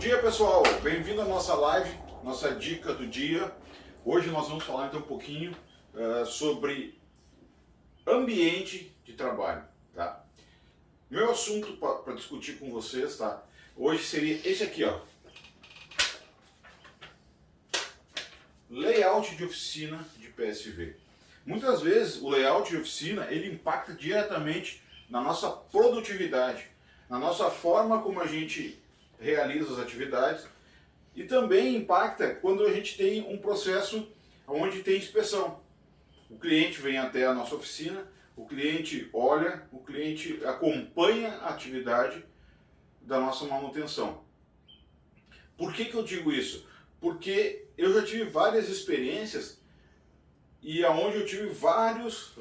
dia, pessoal, bem-vindo à nossa live, nossa dica do dia. Hoje nós vamos falar então um pouquinho sobre ambiente de trabalho, tá? Meu assunto para discutir com vocês, tá? Hoje seria esse aqui, ó. Layout de oficina de PSV. Muitas vezes o layout de oficina ele impacta diretamente na nossa produtividade, na nossa forma como a gente realiza as atividades e também impacta quando a gente tem um processo onde tem inspeção. O cliente vem até a nossa oficina, o cliente olha, o cliente acompanha a atividade da nossa manutenção. Por que eu digo isso? Porque eu já tive várias experiências e aonde eu tive vários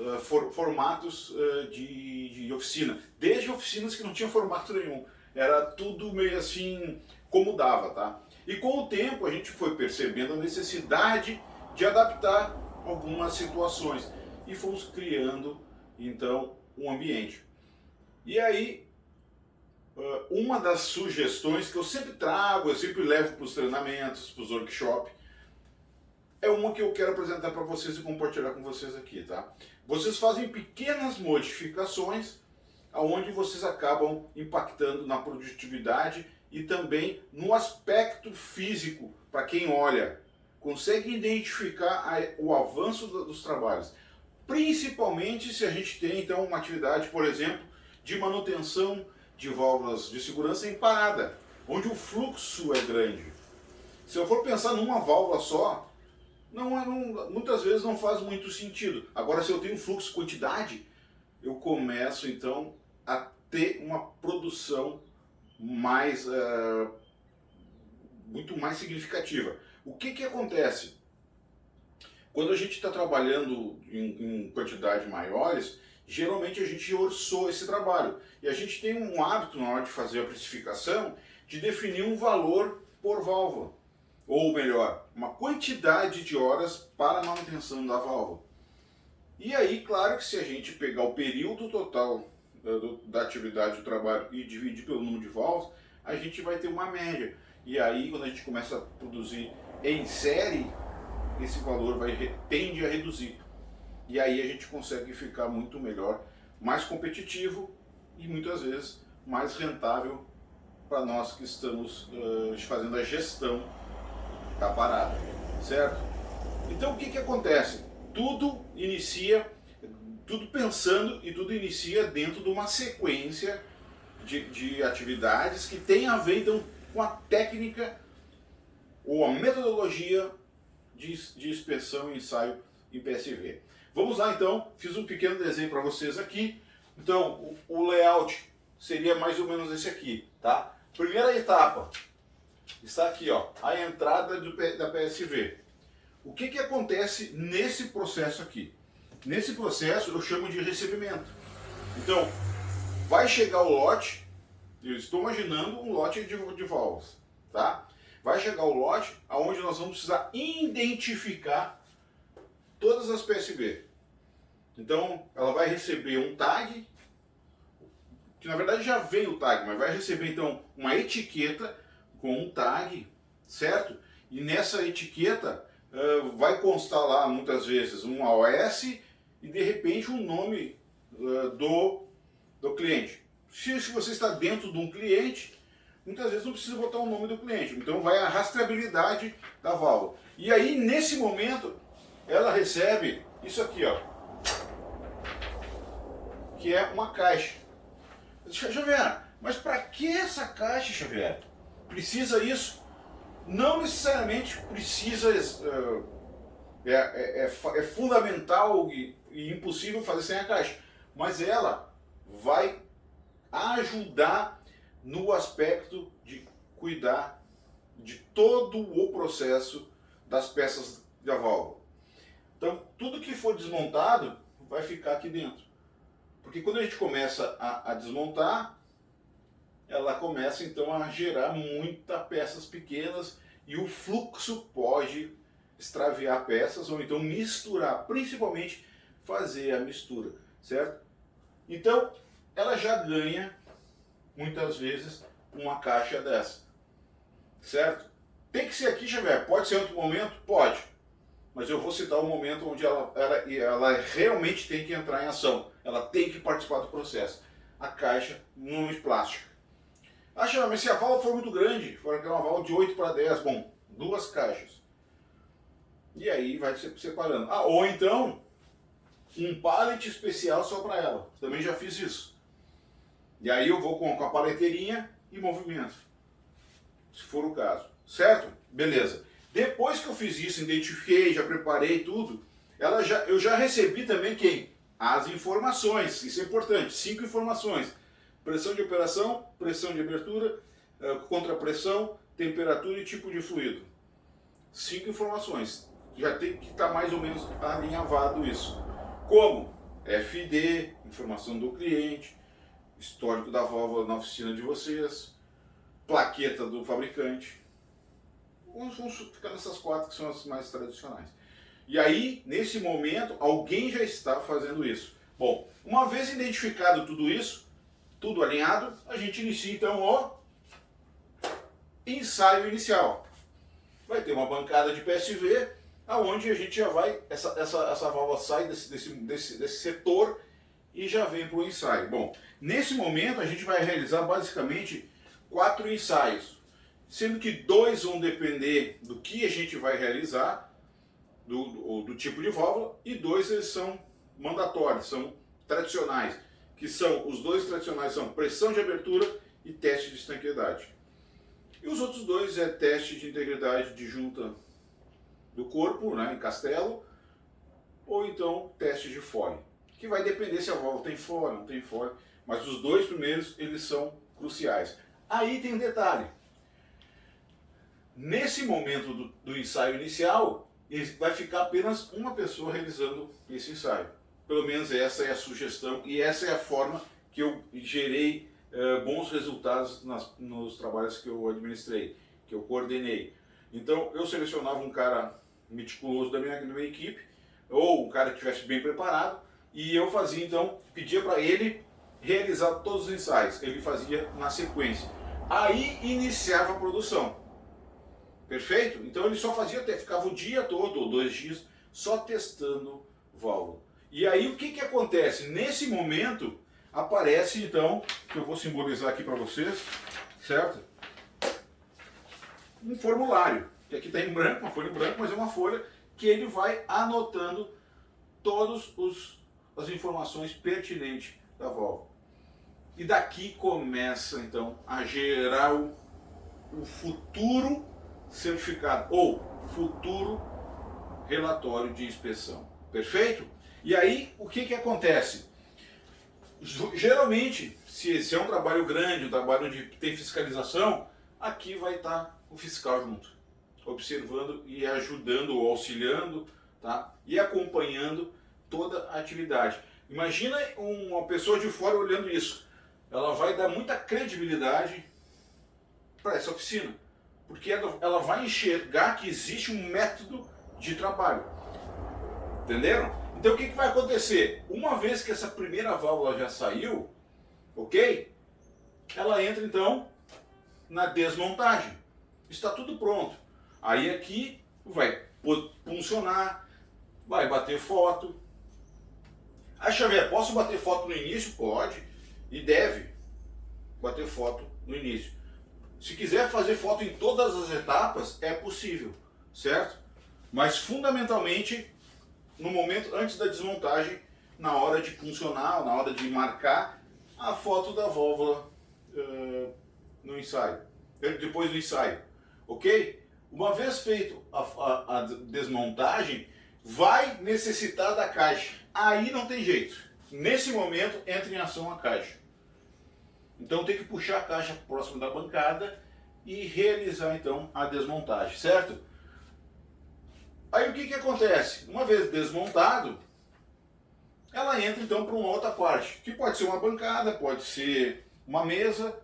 formatos de oficina, desde oficinas que não tinham formato nenhum, era tudo meio assim como dava, tá? E com o tempo a gente foi percebendo a necessidade de adaptar algumas situações e fomos criando então um ambiente. E aí uma das sugestões que eu sempre trago, eu sempre levo para os treinamentos, para os workshops, é uma que eu quero apresentar para vocês e compartilhar com vocês aqui, tá? Vocês fazem pequenas modificações aonde vocês acabam impactando na produtividade e também no aspecto físico, para quem olha, consegue identificar o avanço dos trabalhos. Principalmente se a gente tem então uma atividade, por exemplo, de manutenção de válvulas de segurança em parada, onde o fluxo é grande. Se eu for pensar numa válvula só, muitas vezes não faz muito sentido. Agora, se eu tenho fluxo quantidade, eu começo então a ter uma produção mais muito mais significativa. O que acontece? Quando a gente está trabalhando em quantidades maiores, geralmente a gente orçou esse trabalho. E a gente tem um hábito na hora de fazer a precificação de definir um valor por válvula. Ou melhor, uma quantidade de horas para a manutenção da válvula. E aí, claro que se a gente pegar o período total da atividade do trabalho e dividir pelo número de válvulas, a gente vai ter uma média. E aí, quando a gente começa a produzir em série, esse valor tende a reduzir. E aí a gente consegue ficar muito melhor, mais competitivo e muitas vezes mais rentável para nós que estamos fazendo a gestão da parada, certo? Então o que acontece? Tudo pensando e tudo inicia dentro de uma sequência de atividades que tem a ver então com a técnica ou a metodologia de inspeção e ensaio em PSV. Vamos lá então, fiz um pequeno desenho para vocês aqui. Então o layout seria mais ou menos esse aqui, tá? Primeira etapa está aqui, ó, a entrada da PSV. O que acontece nesse processo aqui? Nesse processo eu chamo de recebimento. Então, vai chegar o lote, eu estou imaginando um lote de válvulas, tá? Vai chegar o lote onde nós vamos precisar identificar todas as PSV. Então, ela vai receber um tag, que na verdade já vem o tag, mas vai receber então uma etiqueta com um tag, certo? E nessa etiqueta vai constar lá muitas vezes um AOS e de repente um nome do cliente. Se você está dentro de um cliente, muitas vezes não precisa botar o nome do cliente, então vai a rastreabilidade da válvula. E aí nesse momento ela recebe isso aqui, ó, que é uma caixa. Xavier, mas para que essa caixa, Xavier? Precisa isso? Não necessariamente precisa, é fundamental e impossível fazer sem a caixa, mas ela vai ajudar no aspecto de cuidar de todo o processo das peças da válvula. Então, tudo que for desmontado vai ficar aqui dentro. Porque quando a gente começa a desmontar, ela começa então a gerar muitas peças pequenas e o fluxo pode extraviar peças ou então misturar, principalmente fazer a mistura, certo? Então, ela já ganha muitas vezes uma caixa dessa. certo? Tem que ser aqui, Xavier? Pode ser outro momento? Pode. Mas eu vou citar o momento onde ela realmente tem que entrar em ação. Ela tem que participar do processo. A caixa normalmente plástica. Ah, Xavier, mas se a válvula for muito grande, for uma válvula de 8 para 10, bom, 2 caixas. E aí vai se separando. Ah, ou então, um pallet especial só para ela. Também já fiz isso. E aí eu vou com a paleteirinha e movimento. Se for o caso. Certo? Beleza. Depois que eu fiz isso, identifiquei, já preparei tudo, eu já recebi também quem? As informações. Isso é importante. 5 informações. Pressão de operação, pressão de abertura, contrapressão, temperatura e tipo de fluido. 5 informações. Já tem que estar mais ou menos alinhavado isso. Como? FD, informação do cliente, histórico da válvula na oficina de vocês, plaqueta do fabricante. Vamos ficar nessas 4 que são as mais tradicionais. E aí, nesse momento, alguém já está fazendo isso. Bom, uma vez identificado tudo isso, tudo alinhado, a gente inicia então o ensaio inicial. Vai ter uma bancada de PSV, aonde a gente já vai, essa válvula sai desse setor e já vem para o ensaio. Bom, nesse momento a gente vai realizar basicamente 4 ensaios, sendo que 2 vão depender do que a gente vai realizar, do tipo de válvula, e 2 eles são mandatórios, são tradicionais, que são, os 2 tradicionais são pressão de abertura e teste de estanqueidade. E os outros 2 é teste de integridade de junta do corpo, né, em castelo, ou então teste de fole, que vai depender se a válvula tem fole, não tem fole, mas os 2 primeiros eles são cruciais. Aí tem um detalhe. Nesse momento do ensaio inicial, vai ficar apenas uma pessoa realizando esse ensaio. Pelo menos essa é a sugestão e essa é a forma que eu gerei bons resultados nos trabalhos que eu administrei, que eu coordenei. Então eu selecionava um cara meticuloso da minha equipe, ou um cara que estivesse bem preparado, e eu fazia então, pedia para ele realizar todos os ensaios, ele fazia na sequência. Aí iniciava a produção. Perfeito? Então ele só fazia, ficava o dia todo, ou 2 dias, só testando válvula. E aí o que acontece? Nesse momento aparece então, que eu vou simbolizar aqui para vocês, certo? Um formulário, que aqui está em branco, uma folha em branco, mas é uma folha que ele vai anotando todas as informações pertinentes da válvula. E daqui começa então a gerar o futuro certificado ou futuro relatório de inspeção. Perfeito? E aí o que acontece? Geralmente, se é um trabalho grande, um trabalho onde tem fiscalização, aqui vai estar o fiscal junto, observando e ajudando ou auxiliando, tá? E acompanhando toda a atividade. Imagina uma pessoa de fora olhando isso. Ela vai dar muita credibilidade para essa oficina, porque ela vai enxergar que existe um método de trabalho. Entenderam? Então o que vai acontecer? Uma vez que essa primeira válvula já saiu, ok? Ela entra então na desmontagem. Está tudo pronto. Aí aqui vai funcionar, vai bater foto. Ah, Xavier, posso bater foto no início? Pode e deve bater foto no início. Se quiser fazer foto em todas as etapas, é possível, certo? Mas fundamentalmente no momento antes da desmontagem, na hora de funcionar, na hora de marcar a foto da válvula no ensaio, depois do ensaio, ok? Uma vez feito a desmontagem, vai necessitar da caixa. Aí não tem jeito. Nesse momento entra em ação a caixa. Então tem que puxar a caixa próximo da bancada e realizar então a desmontagem, certo? Aí o que acontece? Uma vez desmontado, ela entra então para uma outra parte, que pode ser uma bancada, pode ser uma mesa,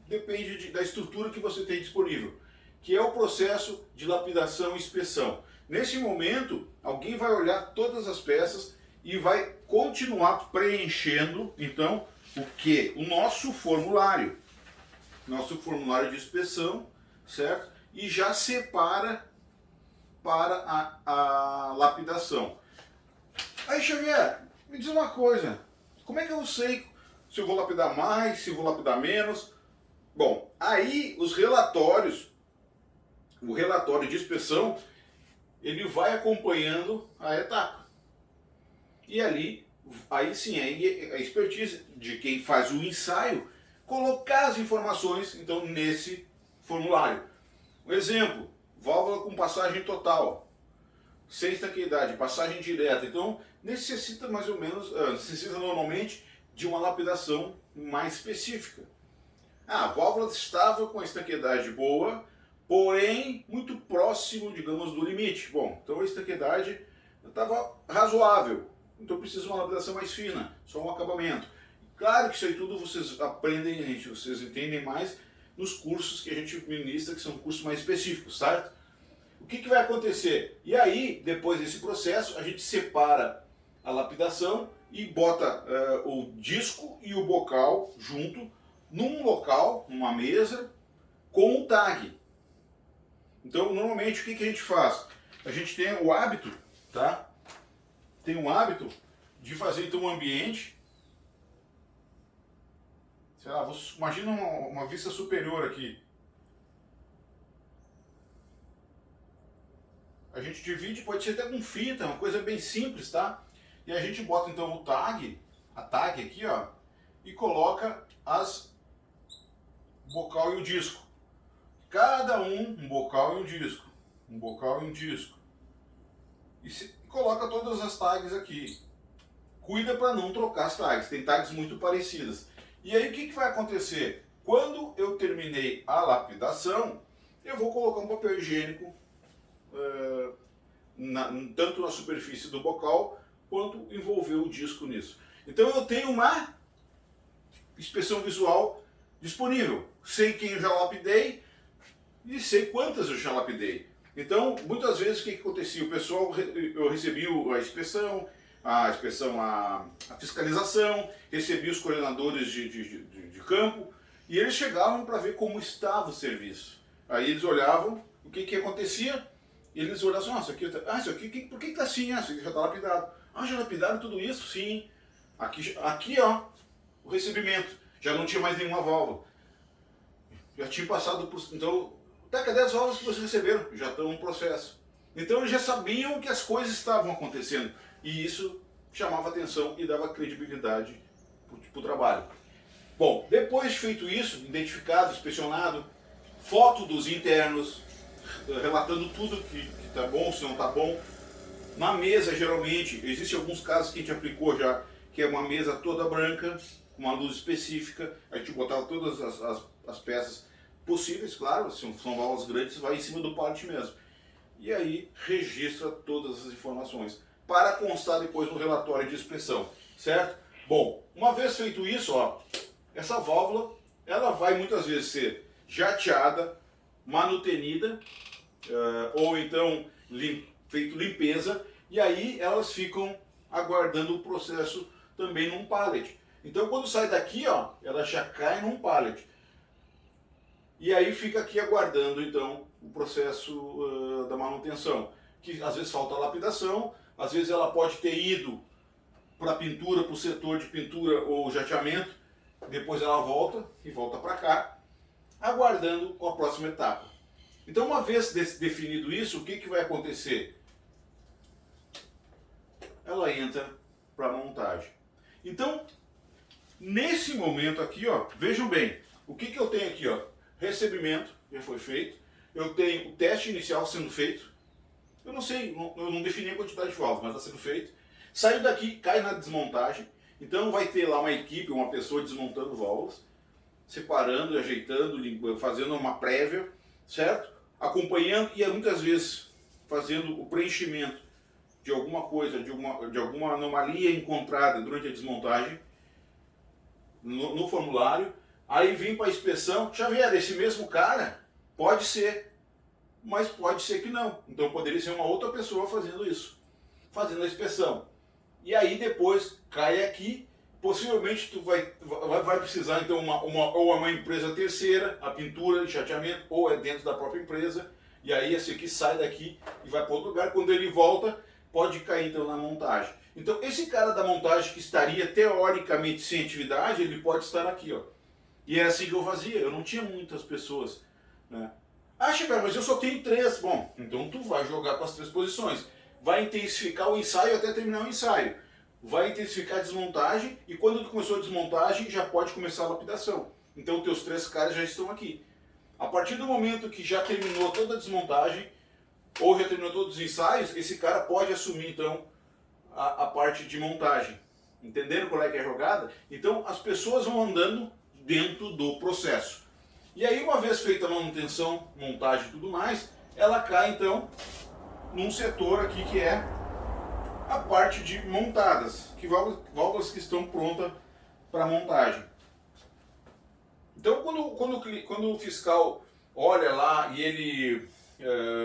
depende da estrutura que você tem disponível, que é o processo de lapidação e inspeção. Nesse momento, alguém vai olhar todas as peças e vai continuar preenchendo então o que? O nosso formulário. nosso formulário de inspeção, certo? E já separa para a lapidação. Aí, Xavier, me diz uma coisa, como é que eu sei se eu vou lapidar mais, se eu vou lapidar menos? Bom, aí os relatórios, o relatório de inspeção, ele vai acompanhando a etapa. E ali, aí sim, aí a expertise de quem faz o ensaio, colocar as informações, então, nesse formulário. Um exemplo, válvula com passagem total, sem estanqueidade, passagem direta. Então, necessita mais ou menos, necessita normalmente de uma lapidação mais específica. A válvula estava com a estanqueidade boa, porém muito próximo, digamos, do limite. Bom, então a estanqueidade estava razoável, então precisa de uma lapidação mais fina, só um acabamento. Claro que isso aí tudo vocês aprendem, gente, vocês entendem mais nos cursos que a gente ministra, que são cursos mais específicos, certo? O que vai acontecer? E aí, depois desse processo, a gente separa a lapidação e bota o disco e o bocal junto, num local, numa mesa, com o tag. Então, normalmente, o que a gente faz? A gente tem o hábito, tá? Tem um hábito de fazer, então, um ambiente. Sei lá, imagina uma vista superior aqui. A gente divide, pode ser até com fita, uma coisa bem simples, tá? E a gente bota, então, o tag, a tag aqui, ó, e coloca o bocal e o disco. Cada um bocal e um disco. Um bocal e um disco. E coloca todas as tags aqui. Cuida para não trocar as tags. Tem tags muito parecidas. E aí o que vai acontecer? Quando eu terminei a lapidação, eu vou colocar um papel higiênico tanto na superfície do bocal quanto envolver o disco nisso. Então eu tenho uma inspeção visual disponível. Sei quem eu já lapidei e sei quantas eu já lapidei. Então, muitas vezes o que acontecia? O pessoal, eu recebia a fiscalização, recebia os coordenadores de campo e eles chegavam para ver como estava o serviço. Aí eles olhavam, o que acontecia? Eles olhavam assim, isso aqui, por que está assim? Isso aqui já está lapidado. Já lapidaram tudo isso? Sim. Aqui ó, o recebimento. Já não tinha mais nenhuma válvula. Já tinha passado por... Então, cadê as válvulas que vocês receberam? Já estão no processo. Então eles já sabiam que as coisas estavam acontecendo. E isso chamava atenção e dava credibilidade para o trabalho. Bom, depois de feito isso, identificado, inspecionado, foto dos internos, relatando tudo que está bom, se não está bom. Na mesa, geralmente, existem alguns casos que a gente aplicou já, que é uma mesa toda branca, com uma luz específica, a gente botava todas as peças possíveis, claro, se são válvulas grandes, vai em cima do pallet mesmo. E aí registra todas as informações, para constar depois no relatório de inspeção, certo? Bom, uma vez feito isso, ó, essa válvula, ela vai muitas vezes ser jateada, manutenida, ou então feito limpeza, e aí elas ficam aguardando o processo também num pallet. Então quando sai daqui, ó, ela já cai num pallet. E aí fica aqui aguardando então o processo da manutenção, que às vezes falta lapidação, às vezes ela pode ter ido para a pintura, para o setor de pintura ou jateamento, depois ela volta e volta para cá, aguardando a próxima etapa. Então uma vez definido isso, o que vai acontecer? Ela entra para a montagem. Então, nesse momento aqui, ó, vejam bem, o que eu tenho aqui, ó? Recebimento, já foi feito. Eu tenho o teste inicial sendo feito. Eu não sei, eu não defini a quantidade de válvulas, mas está sendo feito. Saiu daqui, cai na desmontagem. Então vai ter lá uma equipe, uma pessoa desmontando válvulas, separando, ajeitando, fazendo uma prévia, certo? Acompanhando e muitas vezes fazendo o preenchimento de alguma coisa, de alguma anomalia encontrada durante a desmontagem no formulário. Aí vim para a inspeção, Xavier, esse mesmo cara pode ser, mas pode ser que não. Então poderia ser uma outra pessoa fazendo isso, fazendo a inspeção. E aí depois cai aqui possivelmente tu vai precisar então ou uma empresa terceira, a pintura de chateamento, ou é dentro da própria empresa, e aí esse aqui sai daqui e vai para outro lugar. Quando ele volta, pode cair então na montagem. Então esse cara da montagem que estaria teoricamente sem atividade, ele pode estar aqui, ó. E é assim que eu fazia, eu não tinha muitas pessoas, né? Ah, Chico, mas eu só tenho 3. Bom, então tu vai jogar com as 3 posições. Vai intensificar o ensaio até terminar o ensaio. Vai intensificar a desmontagem e quando tu começou a desmontagem, já pode começar a lapidação. Então teus 3 caras já estão aqui. A partir do momento que já terminou toda a desmontagem, ou já terminou todos os ensaios, esse cara pode assumir então a parte de montagem. Entenderam qual é que é a jogada? Então as pessoas vão andando dentro do processo. E aí, uma vez feita a manutenção, montagem e tudo mais, ela cai então num setor aqui que é a parte de montadas, que válvulas que estão prontas para montagem. Então, quando o fiscal olha lá e ele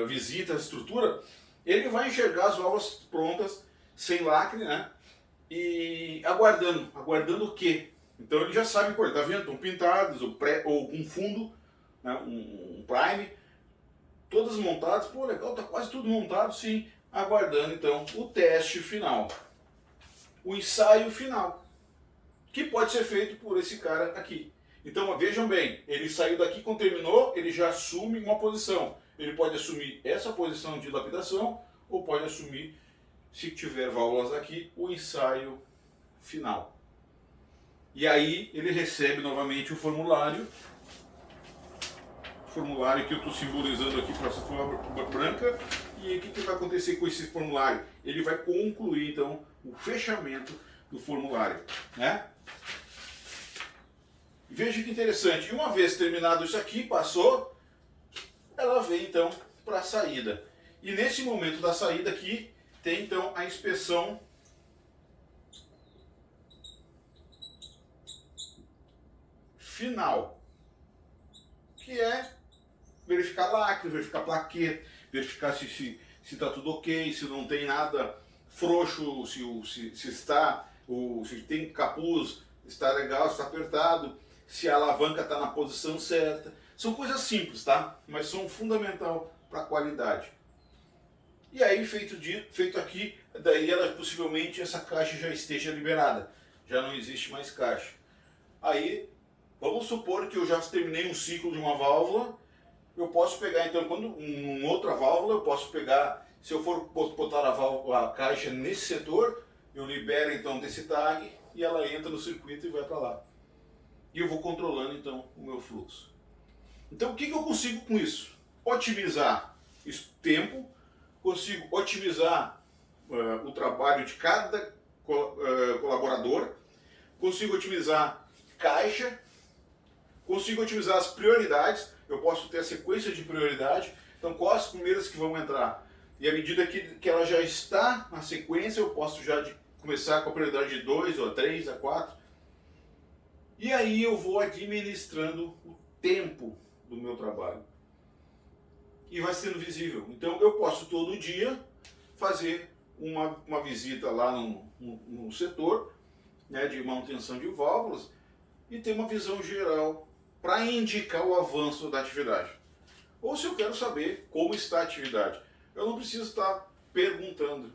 visita a estrutura, ele vai enxergar as válvulas prontas, sem lacre, né? E aguardando o quê? Então ele já sabe, pô, ele tá vendo, estão pintadas, ou com fundo, né, um prime, todas montadas, pô, legal, tá quase tudo montado, sim, aguardando então o teste final, o ensaio final, que pode ser feito por esse cara aqui. Então vejam bem, ele saiu daqui, quando terminou, ele já assume uma posição. Ele pode assumir essa posição de lapidação, ou pode assumir, se tiver válvulas aqui, o ensaio final. E aí ele recebe novamente o formulário que eu estou simbolizando aqui para essa folha branca. E o que vai acontecer com esse formulário? Ele vai concluir então o fechamento do formulário, né? Veja que interessante, uma vez terminado isso aqui, passou, ela vem então para a saída. E nesse momento da saída aqui, tem então a inspeção final, que é verificar lacre, verificar plaquete, verificar se está tudo ok, se não tem nada frouxo, se tem capuz, está legal, está apertado, se a alavanca está na posição certa. São coisas simples, tá? Mas são fundamental para a qualidade. E aí, feito aqui, daí possivelmente essa caixa já esteja liberada. Já não existe mais caixa. Aí, vamos supor que eu já terminei um ciclo de uma válvula. Eu posso pegar, então, uma outra válvula, eu posso pegar, se eu for botar a caixa nesse setor, eu libero então desse tag e ela entra no circuito e vai para lá. E eu vou controlando então o meu fluxo. Então, o que eu consigo com isso? Otimizar tempo, consigo otimizar o trabalho de cada colaborador, consigo otimizar caixa, consigo otimizar as prioridades, eu posso ter a sequência de prioridade, então quais as primeiras que vão entrar. E à medida que ela já está na sequência, eu posso já começar com a prioridade de 2, ou 3, a 4. E aí eu vou administrando o tempo do meu trabalho. E vai sendo visível. Então eu posso todo dia fazer uma visita lá no setor, né, de manutenção de válvulas e ter uma visão geral para indicar o avanço da atividade. Ou se eu quero saber como está a atividade, eu não preciso estar perguntando,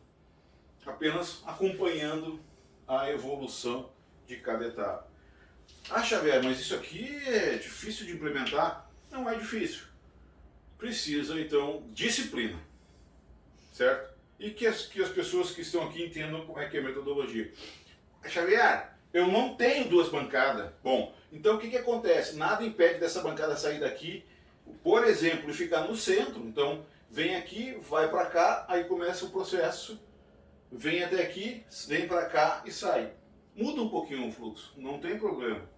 apenas acompanhando a evolução de cada etapa. Ah, Xavier, mas isso aqui é difícil de implementar? Não é difícil. Precisa, então, disciplina, certo? E que as pessoas que estão aqui entendam como é que é a metodologia. Xavier, eu não tenho 2 bancadas. Bom, então o que acontece? Nada impede dessa bancada sair daqui, por exemplo, e ficar no centro. Então, vem aqui, vai para cá, aí começa o processo, vem até aqui, vem para cá e sai. Muda um pouquinho o fluxo, não tem problema.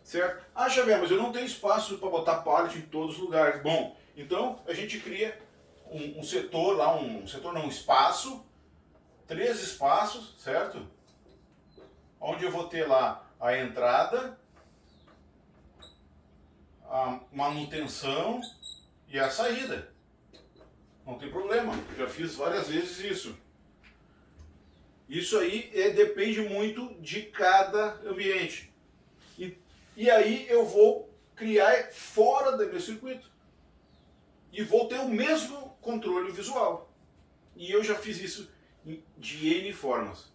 Certo? Ah, Xavier, mas eu não tenho espaço para botar pallet em todos os lugares. Bom, então a gente cria um setor lá, um espaço, 3 espaços, certo? Onde eu vou ter lá a entrada, a manutenção e a saída. Não tem problema, eu já fiz várias vezes isso. Isso aí depende muito de cada ambiente. E aí eu vou criar fora do meu circuito. E vou ter o mesmo controle visual. E eu já fiz isso de N formas.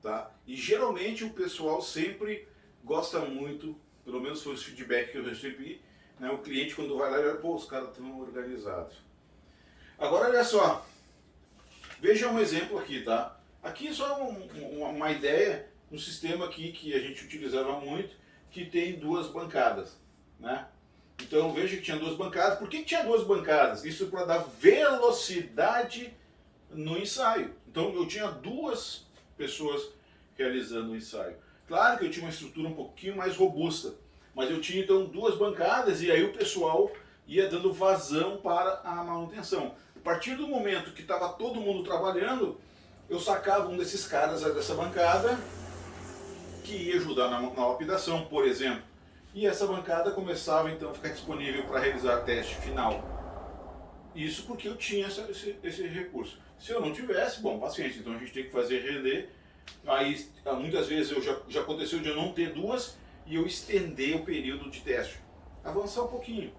Tá? E geralmente o pessoal sempre gosta muito, pelo menos foi o feedback que eu recebi, né? O cliente quando vai lá, ele olha, pô, os caras estão organizados. Agora olha só, veja um exemplo aqui, tá? Aqui é só uma ideia, um sistema aqui que a gente utilizava muito, que tem duas bancadas, né? Então veja que tinha duas bancadas. Por que tinha duas bancadas? Isso para dar velocidade no ensaio. Então eu tinha duas pessoas realizando o ensaio. Claro que eu tinha uma estrutura um pouquinho mais robusta, mas eu tinha então duas bancadas e aí o pessoal ia dando vazão para a manutenção. A partir do momento que estava todo mundo trabalhando, eu sacava um desses caras dessa bancada que ia ajudar na lapidação, por exemplo. E essa bancada começava então a ficar disponível para realizar teste final. Isso porque eu tinha esse recurso. Se eu não tivesse, bom, paciência, então a gente tem que fazer render. Aí muitas vezes já aconteceu de eu não ter duas e eu estender o período de teste. Avançar um pouquinho,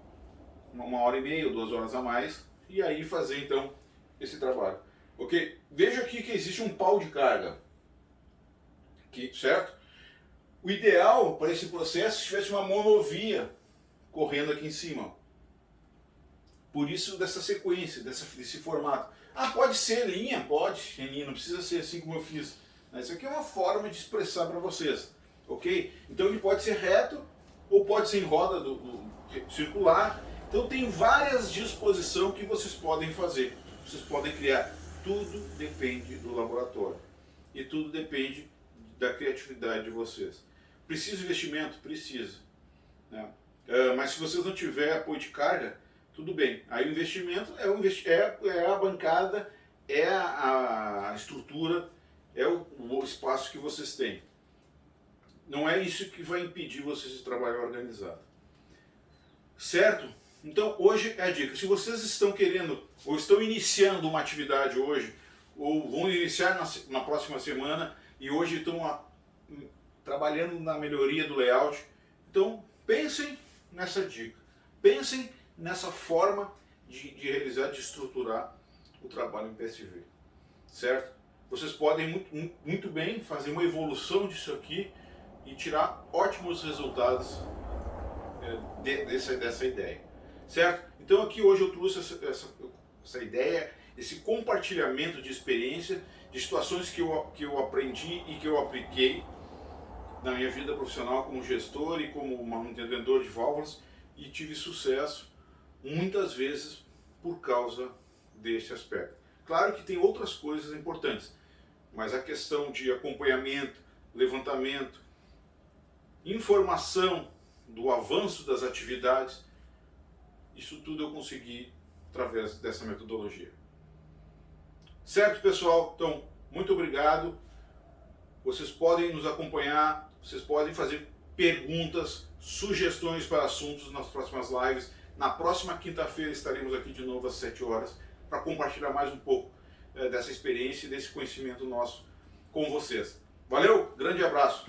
1h30 ou 2 horas a mais, e aí fazer então esse trabalho. Ok? Veja aqui que existe um pau de carga, certo? O ideal para esse processo é se tivesse uma monovia correndo aqui em cima. Por isso dessa sequência, desse formato. Ah, pode ser linha? Pode ser linha, não precisa ser assim como eu fiz. Isso aqui é uma forma de expressar para vocês. Ok? Então ele pode ser reto ou pode ser em roda circular. Então tem várias disposições que vocês podem fazer. Vocês podem criar. Tudo depende do laboratório. E tudo depende da criatividade de vocês. Precisa de investimento? Precisa. Né? Mas se vocês não tiverem apoio de carga, tudo bem. Aí o investimento é a bancada, é a estrutura, é o espaço que vocês têm. Não é isso que vai impedir vocês de trabalhar organizado. Certo? Então hoje é a dica. Se vocês estão querendo, ou estão iniciando uma atividade hoje, ou vão iniciar na próxima semana, e hoje estão trabalhando na melhoria do layout, então pensem nessa dica. Pensem nessa forma de realizar, de estruturar o trabalho em PSV. Certo? Vocês podem muito bem fazer uma evolução disso aqui e tirar ótimos resultados dessa ideia. Certo? Então aqui hoje eu trouxe essa ideia, esse compartilhamento de experiência, de situações que eu aprendi e que eu apliquei na minha vida profissional como gestor e como mantenedor de válvulas e tive sucesso muitas vezes por causa desse aspecto. Claro que tem outras coisas importantes, mas a questão de acompanhamento, levantamento, informação do avanço das atividades, isso tudo eu consegui através dessa metodologia. Certo, pessoal? Então, muito obrigado. Vocês podem nos acompanhar, vocês podem fazer perguntas, sugestões para assuntos nas próximas lives. Na próxima quinta-feira estaremos aqui de novo às 7 horas para compartilhar mais um pouco dessa experiência e desse conhecimento nosso com vocês. Valeu, grande abraço!